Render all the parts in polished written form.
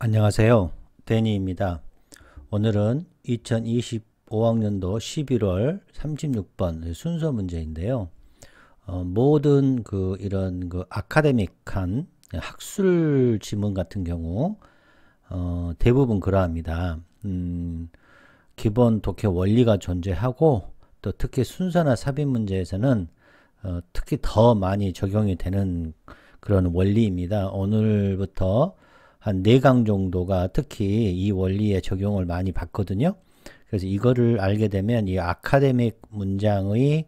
안녕하세요. 데니입니다. 오늘은 2025학년도 11월 36번 순서 문제인데요. 모든 이런 아카데믹한 학술 지문 같은 경우 대부분 그러합니다. 기본 독해 원리가 존재하고 또 특히 순서나 삽입 문제에서는 특히 더 많이 적용이 되는 그런 원리입니다. 오늘부터 한 4강 정도가 특히 이 원리에 적용을 많이 받거든요. 그래서 이거를 알게 되면 이 아카데믹 문장의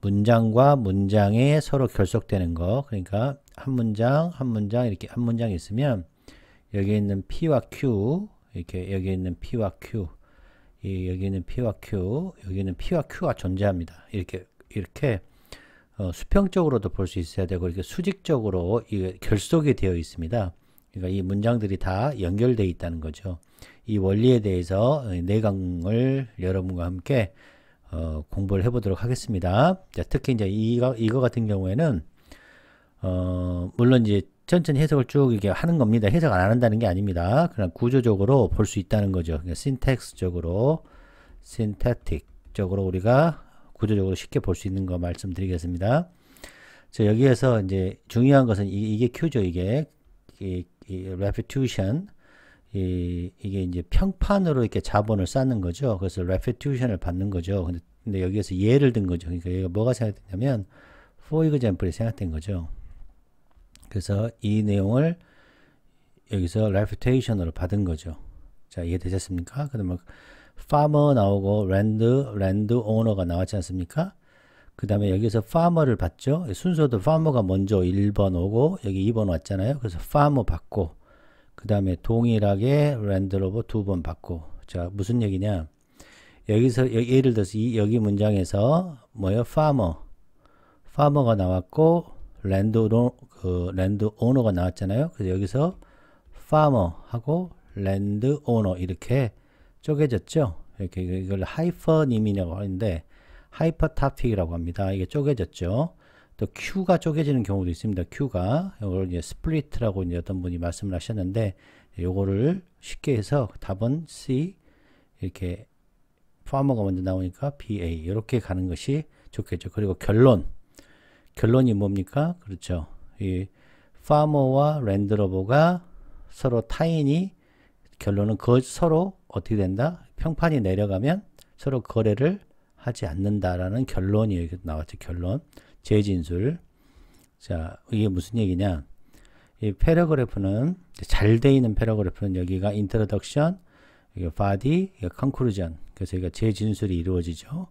문장과 문장에 서로 결속되는 거, 그러니까 한 문장 이렇게 한 문장이 있으면 여기 있는 P와 Q, 이렇게 여기 있는 P와 Q, 여기 있는 P와 Q, 여기 있는 P와 Q가 존재합니다. 이렇게 수평적으로도 볼 수 있어야 되고 이렇게 수직적으로 결속이 되어 있습니다. 그러니까 이 문장들이 다 연결되어 있다는 거죠. 이 원리에 대해서 4강을 여러분과 함께 공부를 해보도록 하겠습니다. 자, 특히 이제 이거 같은 경우에는 물론 이제 천천히 해석을 쭉 이렇게 하는 겁니다. 해석 안 한다는 게 아닙니다. 그냥 구조적으로 볼 수 있다는 거죠. 그러니까 신텍틱적으로 우리가 구조적으로 쉽게 볼 수 있는 거 말씀드리겠습니다. 자, 여기에서 이제 중요한 것은 이게 Q죠. 이게 repetition, 이게 이제 평판으로 이렇게 자본을 쌓는 거죠. 그래서 repetition을 받는 거죠. 근데 여기에서 예를 든 거죠. 그러니까 얘가 뭐가 생각되냐면 for example이 생각된 거죠. 그래서 이 내용을 여기서 repetition으로 받은 거죠. 자, 이해되셨습니까? 그다음에 farmer 나오고 land owner가 나왔지 않습니까? 그 다음에 여기서 farmer를 봤죠. 순서도 farmer가 먼저 1번 오고 여기 2번 왔잖아요. 그래서 farmer 받고 그 다음에 동일하게 land rover 2번 받고. 자, 무슨 얘기냐? 여기서 예를 들어서 여기 문장에서 뭐예요? farmer가 나왔고 land owner가 나왔잖아요. 그래서 여기서 farmer하고 land owner 이렇게 쪼개졌죠. 이렇게 이걸 하이퍼님이라고 하는데 하이퍼토픽이라고 합니다. 이게 쪼개졌죠. 또 Q가 쪼개지는 경우도 있습니다. Q가 이걸 이제 스플리트라고 이제 어떤 분이 말씀을 하셨는데 요거를 쉽게 해서 답은 C 이렇게 farmer가 먼저 나오니까 BA 이렇게 가는 것이 좋겠죠. 그리고 결론이 뭡니까? 그렇죠. 이 farmer와 랜드로버가 서로 타인이 결론은 서로 어떻게 된다? 평판이 내려가면 서로 거래를 하지 않는다라는 결론이 여기 나왔죠. 결론. 재진술. 자, 이게 무슨 얘기냐? 이 패러그래프는 잘 돼 있는 패러그래프는 여기가 introduction, 이게 body, 이게 conclusion. 그래서 여기가 재진술이 이루어지죠.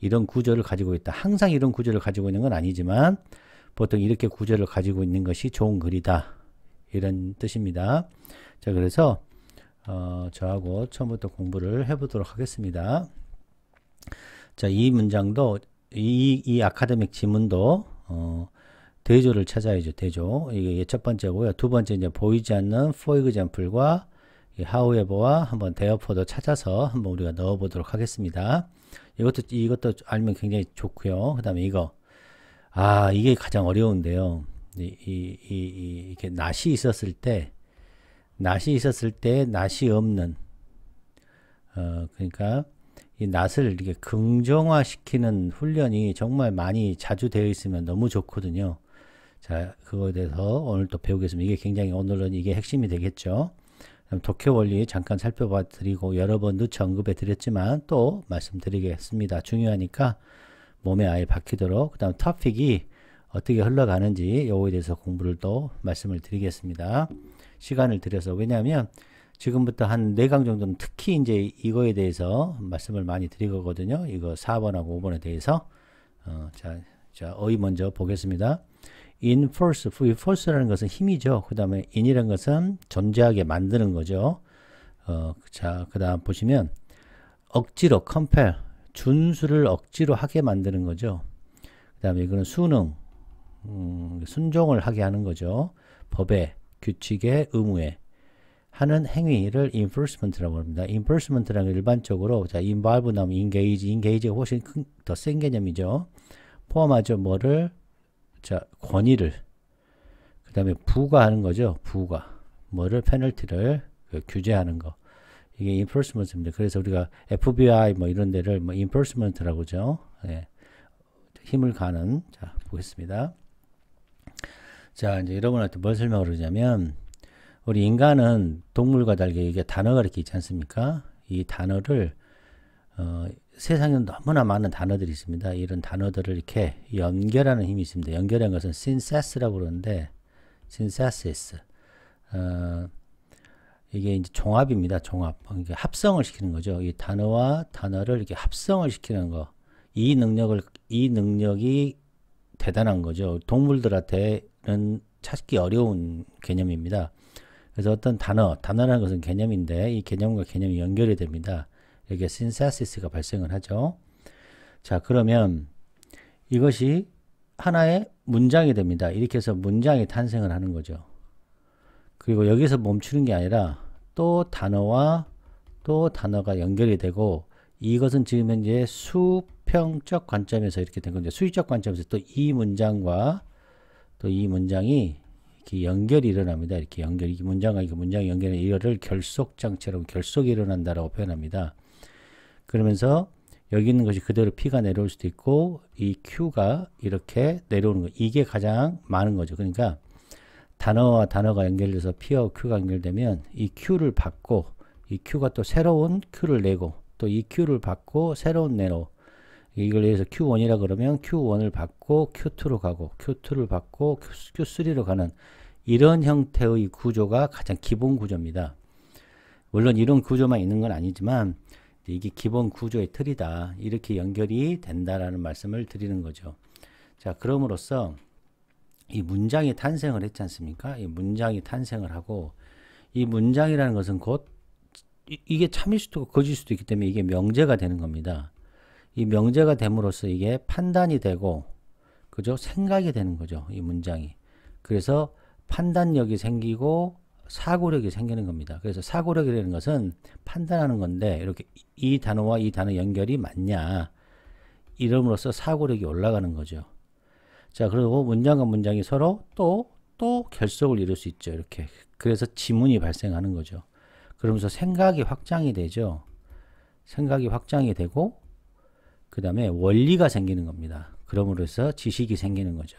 이런 구조를 가지고 있다. 항상 이런 구조를 가지고 있는 건 아니지만 보통 이렇게 구조를 가지고 있는 것이 좋은 글이다. 이런 뜻입니다. 자, 그래서 저하고 처음부터 공부를 해보도록 하겠습니다. 자, 이 문장도, 이 아카데믹 지문도, 대조를 찾아야죠, 대조. 이게 첫 번째고요. 두 번째, 이제 보이지 않는 for example과 however와 한번 therefore 찾아서 한번 우리가 넣어보도록 하겠습니다. 이것도 알면 굉장히 좋고요. 그 다음에 이거. 이게 가장 어려운데요. 이게 낫이 있었을 때, 낫이 없는, 그러니까 이 낫을 이렇게 긍정화시키는 훈련이 정말 많이 자주 되어 있으면 너무 좋거든요. 자, 그거에 대해서 오늘 또 배우겠습니다. 이게 굉장히 오늘은 이게 핵심이 되겠죠. 독해 원리 잠깐 살펴봐 드리고 여러 번 누차 언급해 드렸지만 또 말씀드리겠습니다. 중요하니까 몸에 아예 박히도록. 그 다음 토픽이 어떻게 흘러가는지 요거에 대해서 공부를 또 말씀을 드리겠습니다. 시간을 들여서. 왜냐하면 지금부터 한 4강 정도는 특히 이제 이거에 대해서 말씀을 많이 드리거든요. 이거 4번하고 5번에 대해서. 자, 어휘 먼저 보겠습니다. enforce라는 것은 힘이죠. 그 다음에 in이라는 것은 존재하게 만드는 거죠. 자, 그 다음 보시면 억지로 compel, 준수를 억지로 하게 만드는 거죠. 그 다음에 이거는 수능, 순종을 하게 하는 거죠. 법에, 규칙에, 의무에 하는 행위를 enforcement라고 합니다. enforcement라는 건 일반적으로 자, involve 나오면 engage가 훨씬 더 센 개념이죠. 포함하죠. 뭐를? 자, 권위를. 그 다음에 부과하는 거죠. 부과. 뭐를 페널티를 규제하는 거. 이게 enforcement입니다. 그래서 우리가 FBI 뭐 이런 데를 뭐 enforcement라고 하죠. 예. 힘을 가는. 자, 보겠습니다. 자, 이제 여러분한테 뭘 설명을 하냐면 우리 인간은 동물과 다르게 이게 단어가 이렇게 있지 않습니까? 이 단어를 세상에 너무나 많은 단어들이 있습니다. 이런 단어들을 이렇게 연결하는 힘이 있습니다. 연결하는 것은 synthesis라고 그러는데 synthesis 이게 이제 종합입니다. 종합. 이게 합성을 시키는 거죠. 이 단어와 단어를 이렇게 합성을 시키는 거. 이 능력이 대단한 거죠. 동물들한테는 찾기 어려운 개념입니다. 그래서 어떤 단어라는 것은 개념인데 이 개념과 개념이 연결이 됩니다. 여기에 synthesis가 발생을 하죠. 자, 그러면 이것이 하나의 문장이 됩니다. 이렇게 해서 문장이 탄생을 하는 거죠. 그리고 여기서 멈추는 게 아니라 또 단어와 또 단어가 연결이 되고 이것은 지금 현재 수평적 관점에서 이렇게 된 건데 수익적 관점에서 또 이 문장과 또 이 문장이 이렇게 연결이 일어납니다. 이렇게 연결, 이 문장과 이 문장이 연결해 이거를 결속장치라고 결속이 일어난다라고 표현합니다. 그러면서 여기 있는 것이 그대로 P가 내려올 수도 있고 이 Q가 이렇게 내려오는 거 이게 가장 많은 거죠. 그러니까 단어와 단어가 연결돼서 P와 Q가 연결되면 이 Q를 받고 이 Q가 또 새로운 Q를 내고 또 이 Q를 받고 새로운 내로 이걸 위해서 Q1이라 그러면 Q1을 받고 Q2로 가고 Q2를 받고 Q3로 가는 이런 형태의 구조가 가장 기본 구조입니다. 물론 이런 구조만 있는 건 아니지만 이게 기본 구조의 틀이다. 이렇게 연결이 된다라는 말씀을 드리는 거죠. 자, 그럼으로써 이 문장이 탄생을 했지 않습니까? 이 문장이 탄생을 하고 이 문장이라는 것은 곧 이게 참일 수도 있고 거짓일 수도 있기 때문에 이게 명제가 되는 겁니다. 이 명제가 됨으로써 이게 판단이 되고 그죠? 생각이 되는 거죠. 이 문장이. 그래서 판단력이 생기고 사고력이 생기는 겁니다. 그래서 사고력이라는 것은 판단하는 건데 이렇게 이 단어와 이 단어 연결이 맞냐 이름으로써 사고력이 올라가는 거죠. 자, 그리고 문장과 문장이 서로 또 결속을 이룰 수 있죠. 이렇게. 그래서 지문이 발생하는 거죠. 그러면서 생각이 확장이 되죠. 생각이 확장이 되고 그 다음에 원리가 생기는 겁니다. 그러므로 해서 지식이 생기는 거죠.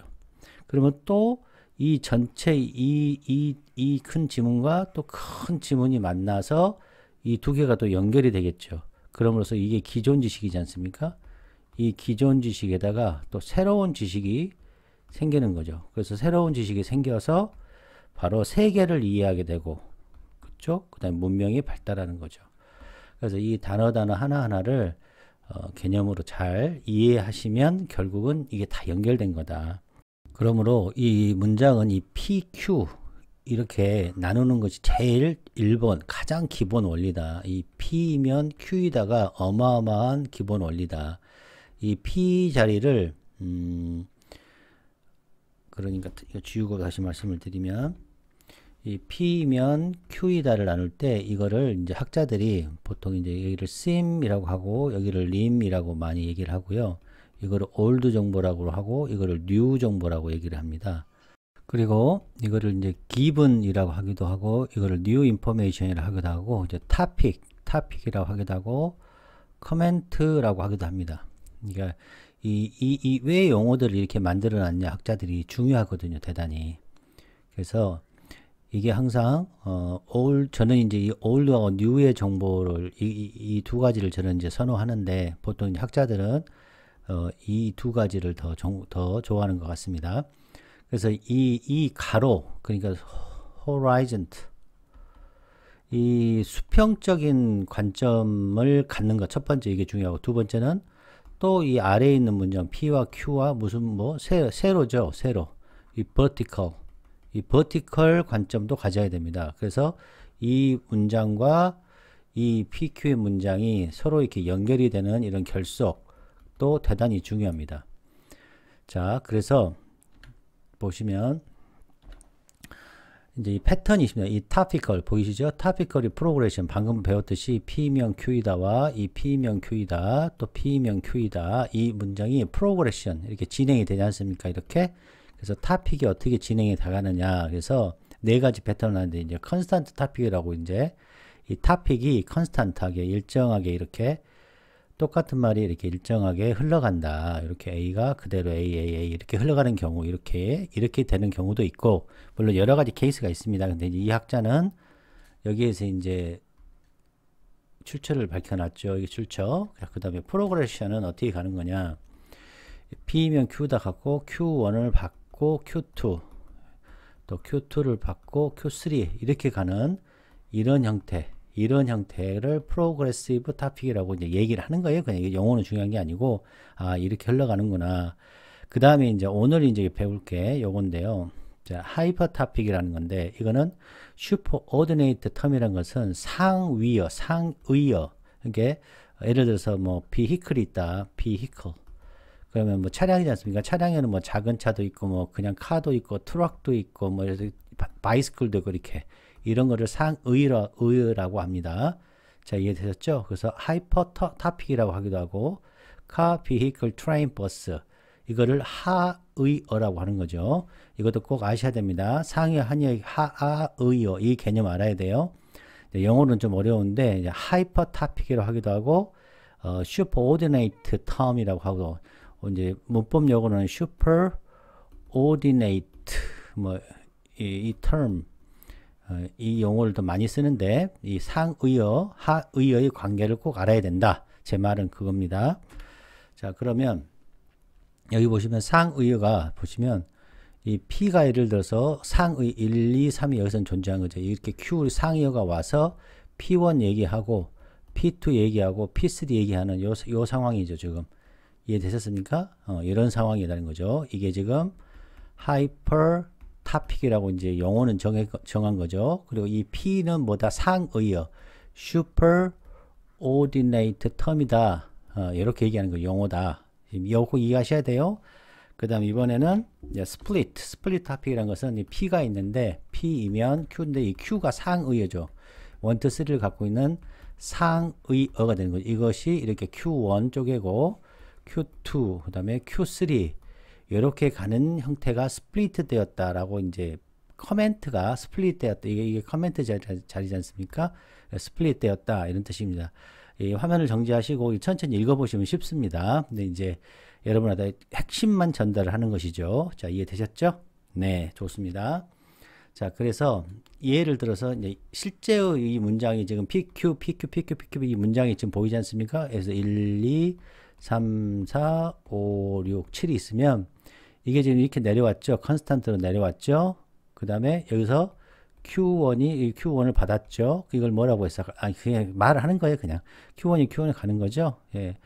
그러면 또 이 전체 이 큰 지문과 또 큰 지문이 만나서 이 두 개가 또 연결이 되겠죠. 그러므로써 이게 기존 지식이지 않습니까? 이 기존 지식에다가 또 새로운 지식이 생기는 거죠. 그래서 새로운 지식이 생겨서 바로 세계를 이해하게 되고 그렇죠? 그다음에 문명이 발달하는 거죠. 그래서 이 단어 하나하나를 개념으로 잘 이해하시면 결국은 이게 다 연결된 거다. 그러므로 이 문장은 이 PQ 이렇게 나누는 것이 제일 1번 가장 기본 원리다. 이 P면 Q이다가 어마어마한 기본 원리다. 이 P 자리를 그러니까 이거 지우고 다시 말씀을 드리면 이 P면 Q이다를 나눌 때 이거를 이제 학자들이 보통 이제 여기를 sim이라고 하고 여기를 lim이라고 많이 얘기를 하고요. 이거를 old 정보라고 하고 이거를 new 정보라고 얘기를 합니다. 그리고 이거를 이제 given이라고 하기도 하고 이거를 new information이라고 하기도 하고 이제 topic이라고 하기도 하고 comment라고 하기도 합니다. 그러니까 이 왜 용어들을 이렇게 만들어 놨냐 학자들이 중요하거든요. 대단히. 그래서 이게 항상 저는 이제 이 old하고 new의 정보를 이 두 가지를 저는 이제 선호하는데 보통 이제 학자들은 이 두 가지를 더 좋아하는 것 같습니다. 그래서 이 가로 그러니까 horizon 이 수평적인 관점을 갖는 것 첫 번째 이게 중요하고 두 번째는 또 이 아래에 있는 문장 P와 Q와 무슨 뭐 세로죠. 세로 이 vertical 관점도 가져야 됩니다. 그래서 이 문장과 이 PQ의 문장이 서로 이렇게 연결이 되는 이런 결속도 대단히 중요합니다. 자, 그래서 보시면 이제 이 패턴이 있습니다. 이 topical 보이시죠? topical이 progression 방금 배웠듯이 P명 Q이다와 이 P명 Q이다 또 P명 Q이다 이 문장이 progression 이렇게 진행이 되지 않습니까? 이렇게 그래서 topic이 어떻게 진행이 돼가느냐 그래서 네 가지 패턴을 하는데 이제 컨스탄트 토픽이라고 이제 이 토픽이 컨스탄트하게 일정하게 이렇게 똑같은 말이 이렇게 일정하게 흘러간다. 이렇게 A가 그대로 A 이렇게 흘러가는 경우 이렇게 되는 경우도 있고 물론 여러 가지 케이스가 있습니다. 근데 이 학자는 여기에서 이제 출처를 밝혀놨죠. 이게 출처. 그 다음에 프로그레션은 어떻게 가는 거냐. P면 Q다 갖고 Q1을 받고 Q2 또 Q2를 받고 Q3 이렇게 가는 이런 형태를 프로그레시브 토픽이라고 이제 얘기를 하는 거예요. 그냥 이게 용어는 중요한 게 아니고 아 이렇게 흘러가는구나. 그 다음에 이제 오늘 이제 배울 게 요건데요. 자, 하이퍼 토픽이라는 건데 이거는 슈퍼 오디네이트 텀이라는 것은 상위어. 이게 예를 들어서 뭐 비히클이 있다. 비히클. 그러면 뭐 차량이지 않습니까? 차량에는 뭐 작은 차도 있고 뭐 그냥 카도 있고 트럭도 있고 뭐 바이스클도 있고 이렇게 이런 거를 상의어라고 합니다. 자, 이해되셨죠? 그래서 하이퍼 토픽이라고 하기도 하고 카, 비히클, 트레인, 버스 이거를 하의어라고 하는 거죠. 이것도 꼭 아셔야 됩니다. 상의, 한의, 하의어 이 개념 알아야 돼요. 영어는 좀 어려운데 하이퍼 토픽이라고 하기도 하고 슈퍼 오디네이트 텀이라고 하고 이제 문법 용어는 슈퍼 오디네이트 뭐 이 term 이 용어를 더 많이 쓰는데 이 상의어, 하의어의 관계를 꼭 알아야 된다. 제 말은 그겁니다. 자, 그러면 여기 보시면 상의어가 보시면 이 P가 예를 들어서 상의 1, 2, 3이 여기서 존재한 거죠. 이렇게 Q 상의어가 와서 P1 얘기하고 P2 얘기하고 P3 얘기하는 요 상황이죠. 지금 이해되셨습니까? 이런 상황이라는 거죠. 이게 지금 하이퍼 토픽이라고 이제 용어는 정한 거죠. 그리고 이 P는 뭐다? 상의어, 슈퍼 오디네이트 텀이다. 이렇게 얘기하는 거 용어다. 요거 이해하셔야 돼요. 그 다음 이번에는 스플릿 토픽이라는 것은 이 P가 있는데 P이면 Q인데 이 Q가 상의어죠. 1, 2, 3를 갖고 있는 상의어가 되는 거죠. 이것이 이렇게 Q1 쪽이고 Q2 그 다음에 Q3 이렇게 가는 형태가 스플릿 되었다라고 이제 커멘트가 스플릿 되었다. 이게 커멘트 자리지 않습니까? 스플릿 되었다 이런 뜻입니다. 이 화면을 정지하시고 천천히 읽어보시면 쉽습니다. 근데 이제 여러분한테 핵심만 전달을 하는 것이죠. 자, 이해되셨죠? 네, 좋습니다. 자, 그래서 예를 들어서 이제 실제의 이 문장이 지금 PQ 이 문장이 지금 보이지 않습니까? 그래서 1, 2, 3, 4, 5, 6, 7이 있으면 이게 지금 이렇게 내려왔죠. 컨스탄트로 내려왔죠. 그 다음에 여기서 Q1을 받았죠. 이걸 뭐라고 했어? 그냥 말을 하는 거예요. 그냥 Q1을 가는 거죠. 예.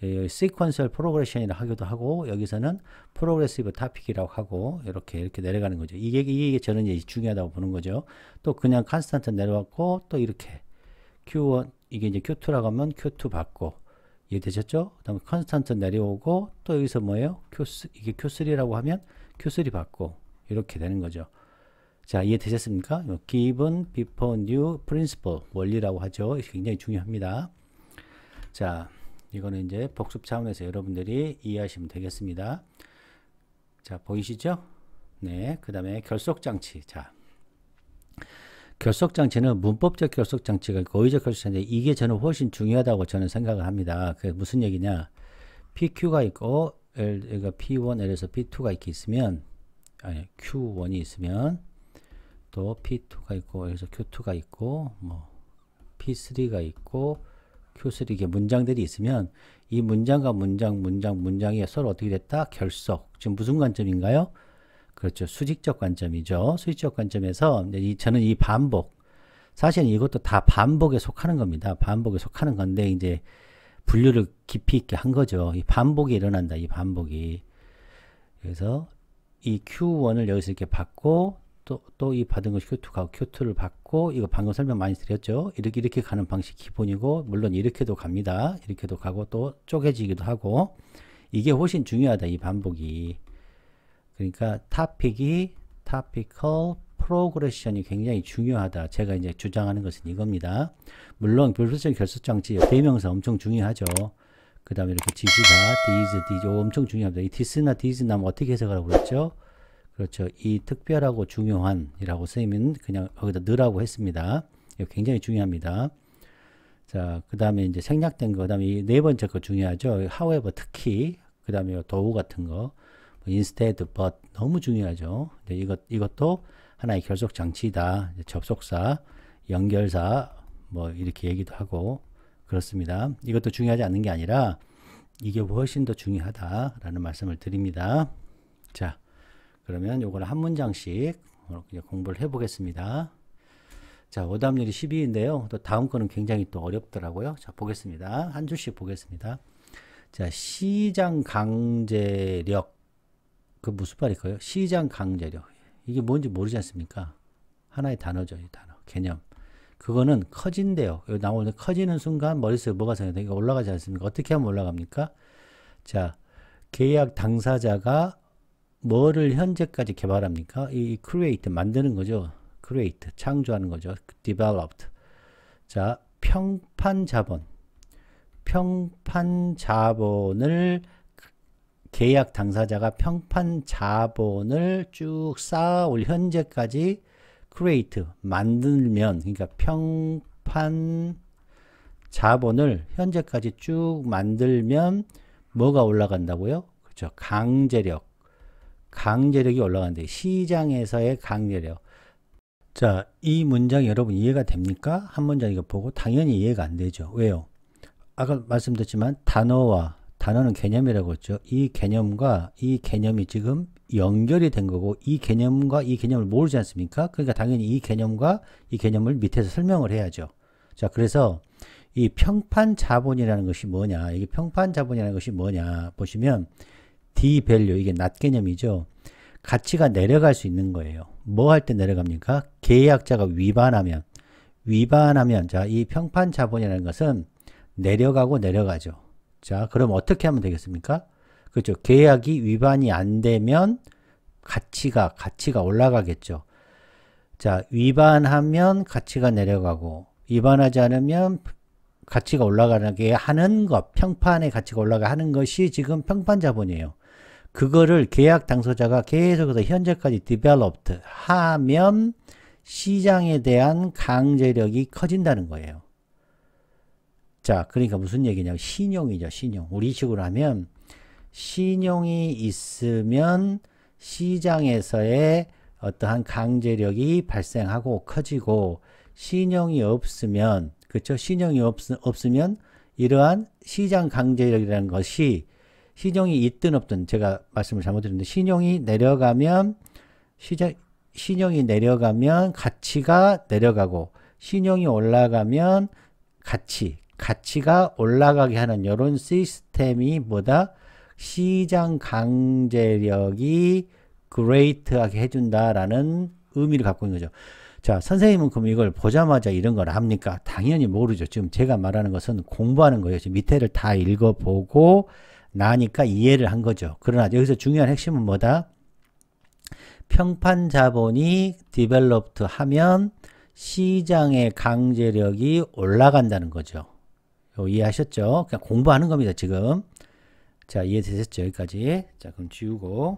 시퀀셜 프로그레션이라고 하기도 하고 여기서는 프로그레시브 토픽이라고 하고 이렇게 내려가는 거죠. 이게 저는 이제 중요하다고 보는 거죠. 또 그냥 컨스탄트 내려왔고 또 이렇게 Q1 이게 이제 Q2라고 하면 Q2 받고 이해되셨죠? 그 다음에 컨스탄트 내려오고 또 여기서 뭐예요? 이게 Q3라고 하면 Q3 받고 이렇게 되는 거죠. 자, 이해되셨습니까? given before new principle 원리라고 하죠. 굉장히 중요합니다. 자, 이거는 이제 복습 차원에서 여러분들이 이해하시면 되겠습니다. 자, 보이시죠? 네, 그 다음에 결속장치. 자, 결속장치는 문법적 결속장치가 있고 어휘적 결속장치인데 이게 저는 훨씬 중요하다고 저는 생각을 합니다. 그게 무슨 얘기냐? PQ가 있고 여기가 P1L에서 P2가 이렇게 있으면 아니 Q1이 있으면 또 P2가 있고 여기서 Q2가 있고 뭐 P3가 있고 Q3 이게 문장들이 있으면 이 문장과 문장이 서로 어떻게 됐다? 결속. 지금 무슨 관점인가요? 그렇죠. 수직적 관점이죠. 수직적 관점에서 저는 이 반복. 사실은 이것도 다 반복에 속하는 겁니다. 반복에 속하는 건데 이제 분류를 깊이 있게 한 거죠. 이 반복이 일어난다. 이 반복이. 그래서 이 Q1을 여기서 이렇게 받고 또 이 받은 것이 Q2가 Q2를 받고 이거 방금 설명 많이 드렸죠. 이렇게 가는 방식 기본이고 물론 이렇게도 갑니다. 이렇게도 가고 또 쪼개지기도 하고 이게 훨씬 중요하다. 이 반복이. 그러니까 topical progression이 굉장히 중요하다. 제가 이제 주장하는 것은 이겁니다. 물론 불필요적 결속장치 대명사 엄청 중요하죠. 그 다음에 이렇게 지시가 these 엄청 중요합니다. 이 this나 these 나면 어떻게 해석하라고 그랬죠? 그렇죠. 이 특별하고 중요한이라고 쓰이면 그냥 거기다 넣으라고 했습니다. 이거 굉장히 중요합니다. 자, 그 다음에 이제 생략된 거, 그 다음에 이 네 번째 거 중요하죠. however, 특히, 그 다음에 도우 같은 거, instead, but, 너무 중요하죠. 이것도 하나의 결속 장치다. 접속사, 연결사, 뭐, 이렇게 얘기도 하고, 그렇습니다. 이것도 중요하지 않는 게 아니라, 이게 훨씬 더 중요하다라는 말씀을 드립니다. 자, 그러면 요거를 한 문장씩 공부를 해 보겠습니다. 자, 오답률이 12인데요. 또 다음 거는 굉장히 또 어렵더라고요. 자, 보겠습니다. 한 줄씩 보겠습니다. 자, 시장 강제력. 그 무슨 말일까요? 시장 강제력. 이게 뭔지 모르지 않습니까? 하나의 단어죠, 이 단어. 개념. 그거는 커진대요. 여기 나오는 커지는 순간 머릿속에 뭐가 생겨요? 이거 올라가지 않습니까? 어떻게 하면 올라갑니까? 자, 계약 당사자가 뭐를 현재까지 개발합니까? 이 create, 만드는 거죠. create, 창조하는 거죠. developed. 자, 평판 자본. 평판 자본을 계약 당사자가 평판 자본을 쭉 쌓아올 현재까지 create, 만들면, 그러니까 평판 자본을 현재까지 쭉 만들면 뭐가 올라간다고요? 그렇죠. 강제력. 강제력이 올라간대. 시장에서의 강제력. 자, 이 문장 여러분 이해가 됩니까? 한 문장 이거 보고 당연히 이해가 안 되죠. 왜요? 아까 말씀드렸지만 단어는 개념이라고 했죠. 이 개념과 이 개념이 지금 연결이 된 거고 이 개념과 이 개념을 모르지 않습니까? 그러니까 당연히 이 개념과 이 개념을 밑에서 설명을 해야죠. 자, 그래서 이 평판 자본이라는 것이 뭐냐? 이게 평판 자본이라는 것이 뭐냐? 보시면 D-value, 이게 낫 개념이죠. 가치가 내려갈 수 있는 거예요. 뭐 할 때 내려갑니까? 계약자가 위반하면, 자, 이 평판 자본이라는 것은 내려가고 내려가죠. 자, 그럼 어떻게 하면 되겠습니까? 그렇죠. 계약이 위반이 안 되면 가치가 올라가겠죠. 자, 위반하면 가치가 내려가고, 위반하지 않으면 가치가 올라가게 하는 것, 평판의 가치가 올라가게 하는 것이 지금 평판 자본이에요. 그거를 계약 당사자가 계속해서 현재까지 developed 하면 시장에 대한 강제력이 커진다는 거예요. 자, 그러니까 무슨 얘기냐면 신용이죠, 신용. 우리 식으로 하면 신용이 있으면 시장에서의 어떠한 강제력이 발생하고 커지고, 신용이 없으면, 그렇죠? 신용이 없으면 이러한 시장 강제력이라는 것이, 신용이 있든 없든, 제가 말씀을 잘못드렸는데, 신용이 내려가면 가치가 내려가고, 신용이 올라가면 가치가 올라가게 하는 이런 시스템이 뭐다? 시장 강제력이 great하게 해준다라는 의미를 갖고 있는 거죠. 자, 선생님은 그럼 이걸 보자마자 이런 걸 합니까? 당연히 모르죠. 지금 제가 말하는 것은 공부하는 거예요. 지금 밑에를 다 읽어보고 나니까 이해를 한 거죠. 그러나 여기서 중요한 핵심은 뭐다? 평판 자본이 developed 하면 시장의 강제력이 올라간다는 거죠. 이해하셨죠? 그냥 공부하는 겁니다, 지금. 자, 이해되셨죠? 여기까지. 자, 그럼 지우고.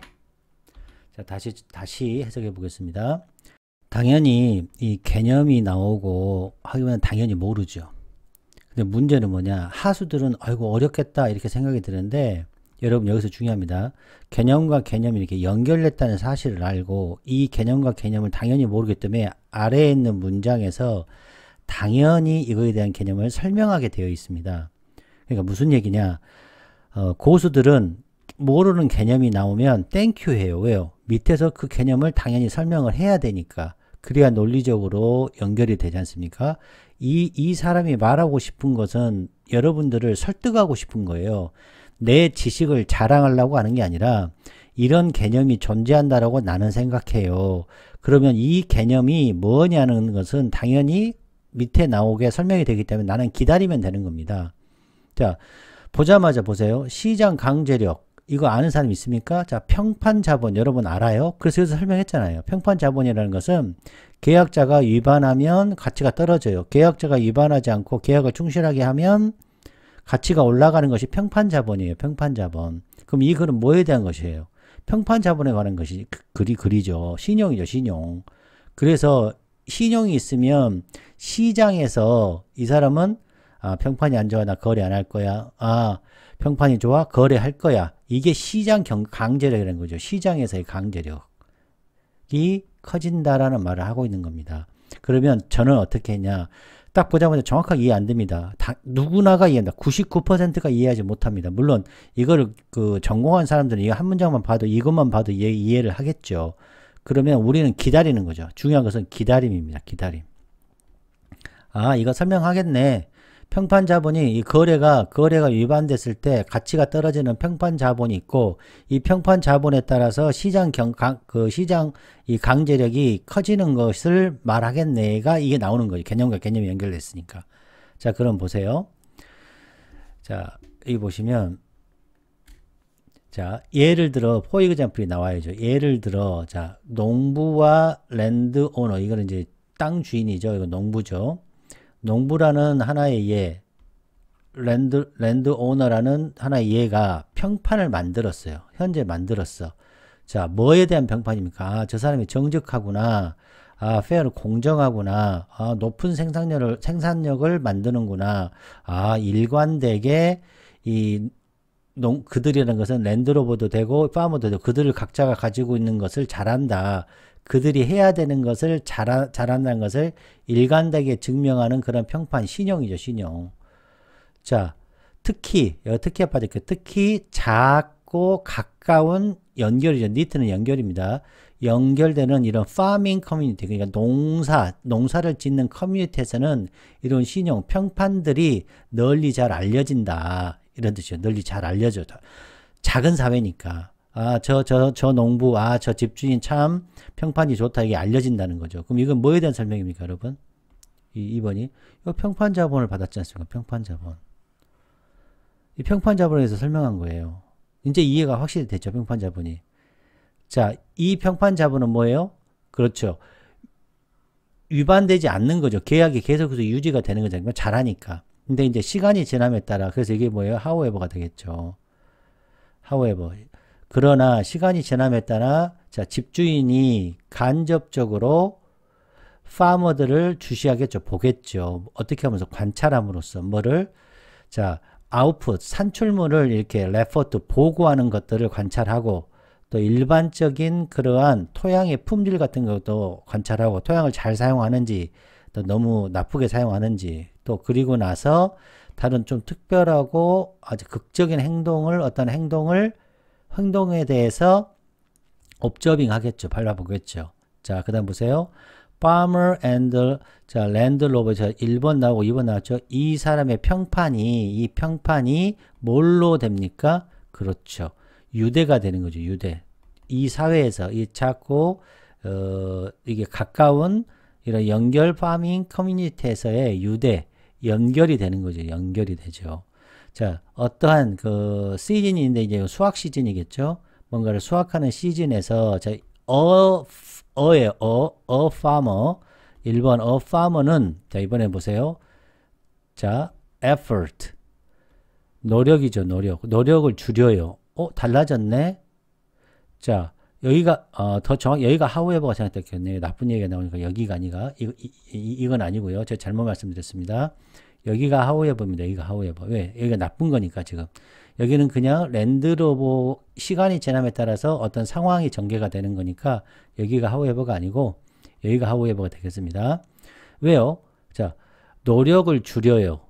자, 다시 해석해 보겠습니다. 당연히 이 개념이 나오고 하면 당연히 모르죠. 근데 문제는 뭐냐? 하수들은 아이고 어렵겠다 이렇게 생각이 드는데, 여러분 여기서 중요합니다. 개념과 개념이 이렇게 연결됐다는 사실을 알고 이 개념과 개념을 당연히 모르기 때문에 아래에 있는 문장에서 당연히 이거에 대한 개념을 설명하게 되어 있습니다. 그러니까 무슨 얘기냐? 고수들은 모르는 개념이 나오면 땡큐 해요. 왜요? 밑에서 그 개념을 당연히 설명을 해야 되니까. 그래야 논리적으로 연결이 되지 않습니까? 이 사람이 말하고 싶은 것은 여러분들을 설득하고 싶은 거예요. 내 지식을 자랑하려고 하는 게 아니라 이런 개념이 존재한다라고 나는 생각해요. 그러면 이 개념이 뭐냐는 것은 당연히 밑에 나오게 설명이 되기 때문에 나는 기다리면 되는 겁니다. 자, 보자마자 보세요. 시장 강제력. 이거 아는 사람 있습니까? 자, 평판 자본 여러분 알아요? 그래서 여기서 설명했잖아요. 평판 자본이라는 것은 계약자가 위반하면 가치가 떨어져요. 계약자가 위반하지 않고 계약을 충실하게 하면 가치가 올라가는 것이 평판 자본이에요. 평판 자본. 그럼 이 글은 뭐에 대한 것이에요? 평판 자본에 관한 것이 글이죠. 신용이죠, 신용. 그래서 신용이 있으면 시장에서 이 사람은 평판이 안 좋아, 나 거래 안 할 거야. 평판이 좋아, 거래할 거야. 이게 시장 강제력이라는 거죠. 시장에서의 강제력이 커진다라는 말을 하고 있는 겁니다. 그러면 저는 어떻게 했냐. 딱 보자마자 정확하게 이해 안 됩니다. 누구나가 이해한다. 99%가 이해하지 못합니다. 물론 이거를 전공한 사람들은 이거 한 문장만 봐도 이것만 봐도 이해를 하겠죠. 그러면 우리는 기다리는 거죠. 중요한 것은 기다림입니다. 기다림. 이거 설명하겠네. 평판 자본이 이 거래가 위반됐을 때 가치가 떨어지는 평판 자본이 있고, 이 평판 자본에 따라서 시장 이 강제력이 커지는 것을 말하겠네가 이게 나오는 거죠. 개념과 개념이 연결됐으니까. 자, 그럼 보세요. 자, 여기 보시면, 자, 예를 들어 for example이 나와야죠. 예를 들어, 자, 농부와 랜드 오너, 이거는 이제 땅 주인이죠. 이거 농부죠. 농부라는 하나의 예, 랜드 오너라는 하나의 예가 평판을 만들었어요. 현재 만들었어. 자, 뭐에 대한 평판입니까? 저 사람이 정직하구나. 페어는 공정하구나. 높은 생산력을 만드는구나. 일관되게 그들이라는 것은 랜드로버도 되고 파머도 되고 그들을 각자가 가지고 있는 것을 잘한다. 그들이 해야 되는 것을 잘한다는 것을 일관되게 증명하는 그런 평판, 신용이죠, 신용. 자, 특히 빠질게요. 특히 작고 가까운 연결이죠. 니트는 연결입니다. 연결되는 이런 파밍 커뮤니티, 그러니까 농사를 짓는 커뮤니티에서는 이런 신용, 평판들이 널리 잘 알려진다. 이런 뜻이죠. 널리 잘 알려져. 작은 사회니까. 저 농부, 저 집주인 참 평판이 좋다. 이게 알려진다는 거죠. 그럼 이건 뭐에 대한 설명입니까, 여러분? 2번이. 이거 평판 자본을 받았지 않습니까? 평판 자본. 이 평판 자본에 대해서 설명한 거예요. 이제 이해가 확실히 됐죠, 평판 자본이. 자, 이 평판 자본은 뭐예요? 그렇죠. 위반되지 않는 거죠. 계약이 계속해서 유지가 되는 거죠. 잘하니까. 근데 이제 시간이 지남에 따라, 그래서 이게 뭐예요? however가 되겠죠. however. 그러나 시간이 지남에 따라, 자, 집주인이 간접적으로 파머들을 주시하겠죠. 보겠죠. 어떻게 하면서 관찰함으로써 뭐를? 자, 아웃풋, 산출물을 이렇게 레포트, 보고하는 것들을 관찰하고, 또 일반적인 그러한 토양의 품질 같은 것도 관찰하고, 토양을 잘 사용하는지, 또 너무 나쁘게 사용하는지, 또 그리고 나서 다른 좀 특별하고 아주 극적인 행동에 대해서 옵저빙 하겠죠. 발라보겠죠. 자, 그 다음 보세요. farmer and landlord. 자, 1번 나오고 2번 나왔죠. 이 사람의 이 평판이 뭘로 됩니까? 그렇죠. 유대가 되는 거죠. 유대. 이 사회에서 이 작고 이게 가까운 이런 연결 파밍 커뮤니티에서의 연결이 되는 거죠. 연결이 되죠. 자, 어떠한 시즌인데 이제 수확 시즌이겠죠. 뭔가를 수확하는 시즌에서 자, farmer. 1번 farmer는 자, 이번에 보세요. 자, effort. 노력이죠, 노력을 줄여요. 달라졌네. 자, 여기가 더 정확히 여기가 however가 생각됐겠네요. 나쁜 얘기가 나오니까 여기가 아니가 이건 아니고요. 제가 잘못 말씀드렸습니다. 여기가 however입니다. 여기가 however. 왜? 여기가 나쁜 거니까 지금. 여기는 그냥 랜드로버 시간이 지남에 따라서 어떤 상황이 전개가 되는 거니까 여기가 however가 아니고 여기가 however가 되겠습니다. 왜요? 자, 노력을 줄여요.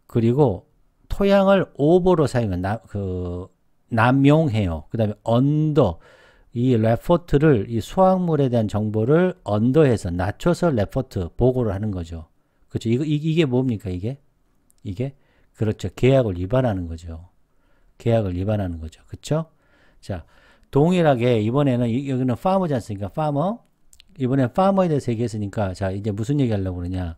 그리고 토양을 오버로 사용해요. 남용해요. 그 다음에 이 레포트를, 이 수확물에 대한 정보를 언더해서, 낮춰서 레포트, 보고를 하는 거죠. 그렇죠. 이게 뭡니까, 이게? 그렇죠. 계약을 위반하는 거죠. 계약을 위반하는 거죠. 그쵸? 자, 동일하게, 이번에는, 여기는 farmer지 않습니까? farmer. 이번엔 farmer에 대해서 얘기했으니까, 자, 이제 무슨 얘기 하려고 그러냐.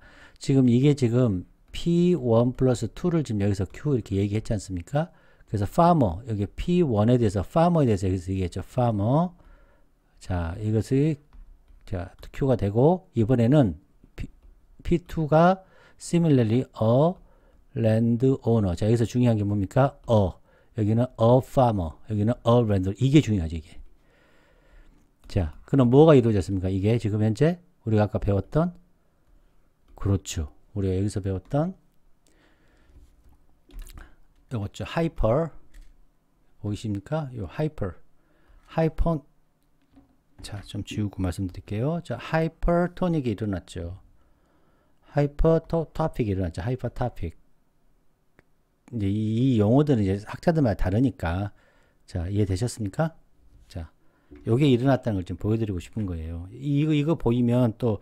이게 지금 P1 플러스 2를 지금 여기서 Q 이렇게 얘기했지 않습니까? 그래서 farmer, 여기 P1에 대해서 farmer에 대해서 여기서 얘기했죠. farmer. 자, 이것이 자, Q가 되고 이번에는 P2가 similarly a landowner. 자, 여기서 중요한 게 뭡니까? 여기는 a farmer, 여기는 a landowner. 이게 중요하죠, 이게. 자, 그럼 뭐가 이루어졌습니까? 이게 지금 현재 우리가 아까 배웠던, 그렇죠. 우리가 여기서 배웠던 요거죠. 하이퍼. 보이십니까? 요 하이퍼. 자, 좀 지우고 말씀드릴게요. 자, 하이퍼토닉이 일어났죠. 하이퍼토픽이 일어났죠. 하이퍼토픽. 이제 이 용어들은 이제 학자들마다 다르니까. 자, 이해되셨습니까? 자, 요게 일어났다는 걸 좀 보여드리고 싶은 거예요. 이거 보이면 또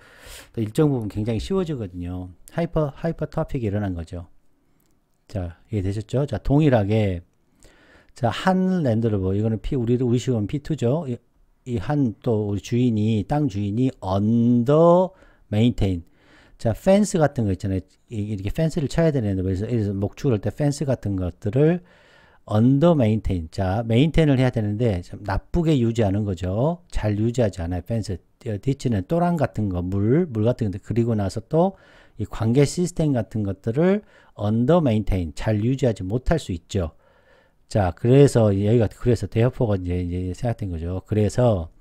일정 부분 굉장히 쉬워지거든요. 하이퍼토픽이 일어난 거죠. 자, 이해되셨죠? 자, 동일하게, 자, 한 랜드로버, 이거는 우리 식으로는 P2죠. 이 한 또 우리 주인이, 땅 주인이 언더 메인테인. 자, 펜스 같은 거 있잖아요. 이렇게 펜스를 쳐야 되는데, 그래서 목축을 할 때 펜스 같은 것들을 언더 메인테인. 자, 메인테인을 해야 되는데, 좀 나쁘게 유지하는 거죠. 잘 유지하지 않아요. 펜스. 디치는 또랑 같은 거, 물 같은 거, 그리고 나서 또 이 관계 시스템 같은 것들을 언더 메인테인, 잘 유지하지 못할 수 있죠. 자, 그래서 여기가 그래서 대여포가 이제 생각된 거죠. 그래서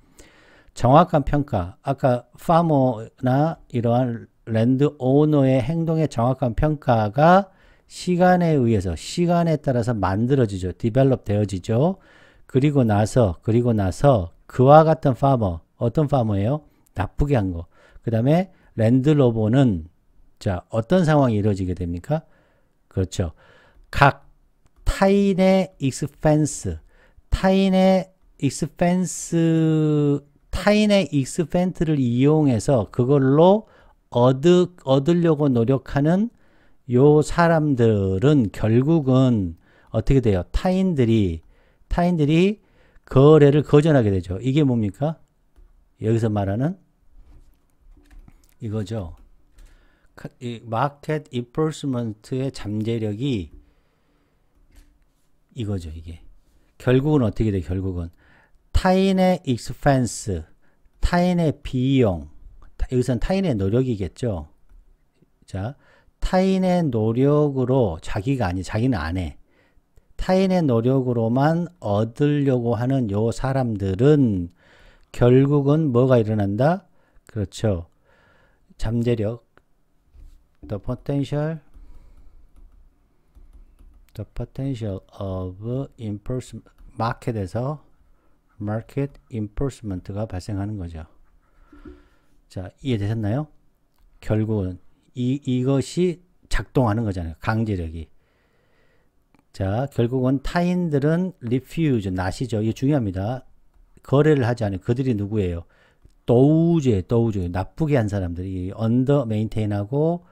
정확한 평가, 아까 파머나 이러한 랜드 오너의 행동의 정확한 평가가 시간에 의해서, 시간에 따라서 만들어지죠. 디벨롭 되어지죠. 그리고 나서 그와 같은 파머, 어떤 파머예요? 나쁘게 한 거. 그 다음에 랜드로버는, 자, 어떤 상황이 이루어지게 됩니까? 그렇죠. 각 타인의 익스펜트를 이용해서 그걸로 얻으려고 노력하는 요 사람들은 결국은 어떻게 돼요? 타인들이 거래를 거절하게 되죠. 이게 뭡니까? 여기서 말하는 이거죠. 이 마켓 인포스먼트의 잠재력이 이거죠. 이게 결국은 어떻게 돼? 결국은 타인의 익스펜스, 타인의 비용, 여기서는 타인의 노력이겠죠. 자, 타인의 노력으로 자기는 안 해. 타인의 노력으로만 얻으려고 하는 요 사람들은 결국은 뭐가 일어난다? 그렇죠. 잠재력, the potential of market enforcement가 발생하는 거죠. 자, 이해되셨나요? 결국은 이것이 작동하는 거잖아요. 강제력이. 자, 결국은 타인들은 refuse, 나시죠. 이게 중요합니다. 거래를 하지 않아요. 그들이 누구예요? 도우제, 나쁘게 한 사람들이 언더 메인테인하고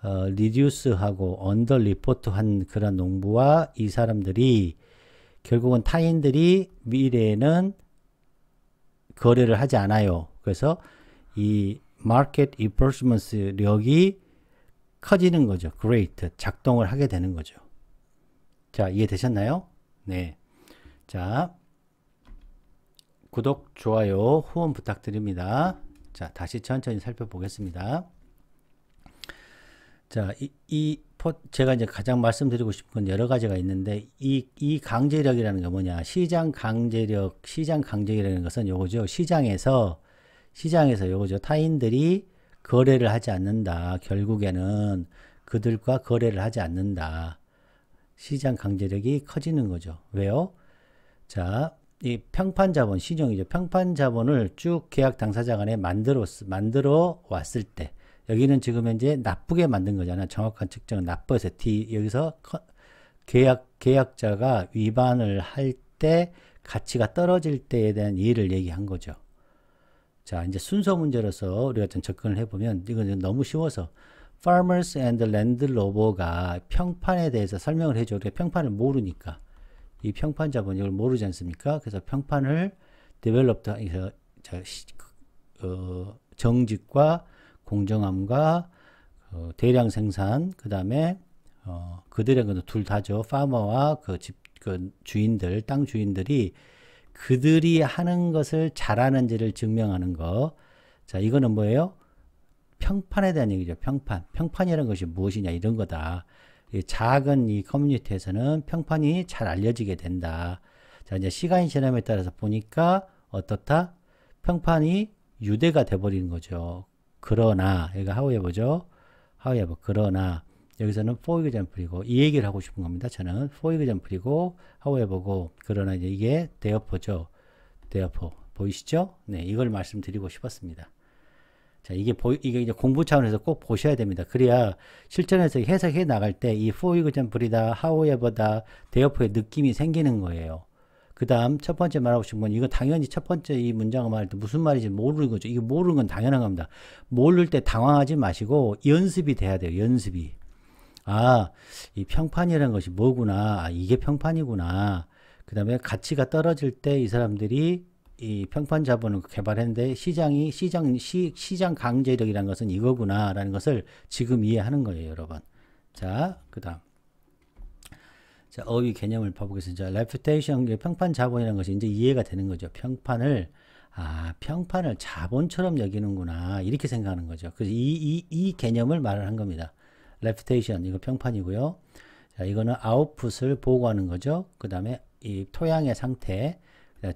리듀스하고 언더 리포트한 그런 농부와 이 사람들이 결국은 타인들이 미래에는 거래를 하지 않아요. 그래서 이 마켓 인포스먼트력이 커지는 거죠. great, 작동을 하게 되는 거죠. 자, 이해되셨나요? 네. 자, 구독, 좋아요, 후원 부탁드립니다. 자, 다시 천천히 살펴보겠습니다. 자, 제가 이제 가장 말씀드리고 싶은 건 여러 가지가 있는데, 이 강제력이라는 게 뭐냐? 시장 강제력이라는 것은 요거죠. 시장에서 요거죠. 타인들이 거래를 하지 않는다. 결국에는 그들과 거래를 하지 않는다. 시장 강제력이 커지는 거죠. 왜요? 자, 이 평판자본, 신용이죠. 평판자본을 쭉 계약 당사자 간에 만들어 왔을 때, 여기는 지금 현재 나쁘게 만든 거잖아. 정확한 측정은 나빠서 여기서 계약자가 위반을 할 때 가치가 떨어질 때에 대한 예를 얘기한 거죠. 자, 이제 순서 문제로서 우리가 좀 접근을 해보면, 이건 너무 쉬워서 Farmers and Landlord가 평판에 대해서 설명을 해줘. 우리가 평판을 모르니까. 이 평판자본 이걸 모르지 않습니까? 그래서 평판을 데벨롭해서 정직과 공정함과 대량 생산, 그 다음에 그들의 둘 다죠. 파머와 그 주인들, 땅 주인들이 그들이 하는 것을 잘하는지를 증명하는 거. 자, 이거는 뭐예요? 평판에 대한 얘기죠. 평판이라는 것이 무엇이냐, 이런 거다. 작은 이 커뮤니티에서는 평판이 잘 알려지게 된다. 자, 이제 시간이 지남에 따라서 보니까 어떻다? 평판이 유대가 돼버리는 거죠. 그러나 여기가 however죠. however 그러나 여기서는 for example이고 이 얘기를 하고 싶은 겁니다. 저는 for example이고 however고 그러나 이제 이게 therefore죠. therefore 보이시죠? 네, 이걸 말씀드리고 싶었습니다. 자, 이게 이제 공부 차원에서 꼭 보셔야 됩니다. 그래야 실전에서 해석해 나갈 때 이 for example이다, however다, therefore의 느낌이 생기는 거예요. 그 다음 첫 번째 말하고 싶은 건 이거 당연히 첫 번째 이 문장을 말할 때 무슨 말인지 모르는 거죠. 이거 모르는 건 당연한 겁니다. 모를 때 당황하지 마시고 연습이 돼야 돼요. 연습이. 아, 이 평판이라는 것이 뭐구나. 아, 이게 평판이구나. 그 다음에 가치가 떨어질 때 이 사람들이 이 평판 자본을 개발했는데 시장 강제력이라는 것은 이거구나라는 것을 지금 이해하는 거예요, 여러분. 자, 그 다음. 자, 어휘 개념을 봐보겠습니다. 자, reputation, 평판 자본이라는 것이 이제 이해가 되는 거죠. 평판을 자본처럼 여기는구나. 이렇게 생각하는 거죠. 그래서 이 개념을 말을 한 겁니다. reputation, 이거 평판이고요. 자, 이거는 output을 보고하는 거죠. 그 다음에 이 토양의 상태,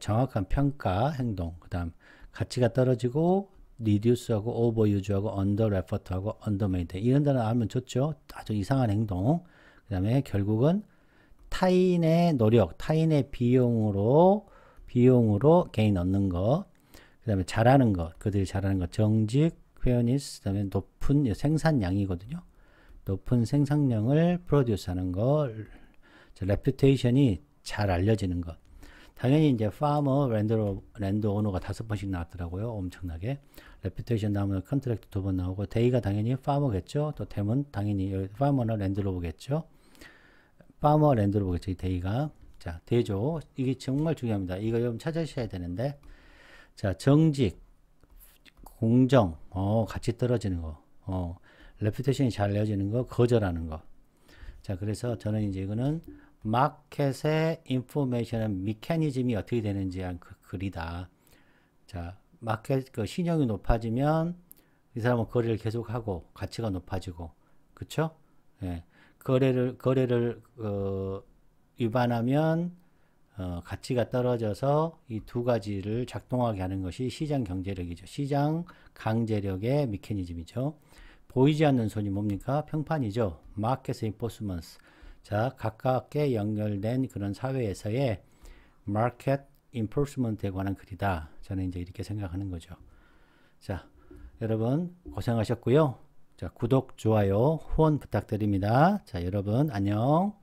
정확한 평가, 행동, 그 다음 가치가 떨어지고 reduce하고 overuse하고 underreport하고 undermade 이런 단어 알면 좋죠. 아주 이상한 행동. 그 다음에 결국은 타인의 노력, 타인의 비용으로 개인 얻는 것, 그 다음에 잘하는 것, 그들이 잘하는 것, 정직, fairness, 그 다음에 높은 생산량이거든요. 높은 생산량을 프로듀스 하는 것, reputation이 잘 알려지는 것. 당연히 이제 farmer, 랜드 오너가 5번씩 나왔더라고요. 엄청나게. reputation 다음에 컨트랙트 2번 나오고, day가 당연히 farmer겠죠. 또 댐은 당연히 farmer나 랜드로버겠죠. farmer, 랜드로버겠죠. 이 day가. 자, 대조. 이게 정말 중요합니다. 이거 좀 찾으셔야 되는데. 자, 정직, 공정, 같이 떨어지는 거, reputation이 잘 알려지는 거, 거절하는 거. 자, 그래서 저는 이제 이거는 마켓의 인포메이션 메커니즘이 어떻게 되는지 한 그 글이다. 자, 마켓 그 신용이 높아지면 이 사람은 거래를 계속하고 가치가 높아지고, 그쵸? 예. 거래를 위반하면 가치가 떨어져서 이 두 가지를 작동하게 하는 것이 시장 경제력이죠. 시장 강제력의 메커니즘이죠. 보이지 않는 손이 뭡니까? 평판이죠. 마켓 인포스먼스. 자, 가깝게 연결된 그런 사회에서의 마켓 인포스먼트에 관한 글이다. 저는 이제 이렇게 생각하는 거죠. 자, 여러분 고생하셨고요. 자, 구독, 좋아요, 후원 부탁드립니다. 자, 여러분 안녕.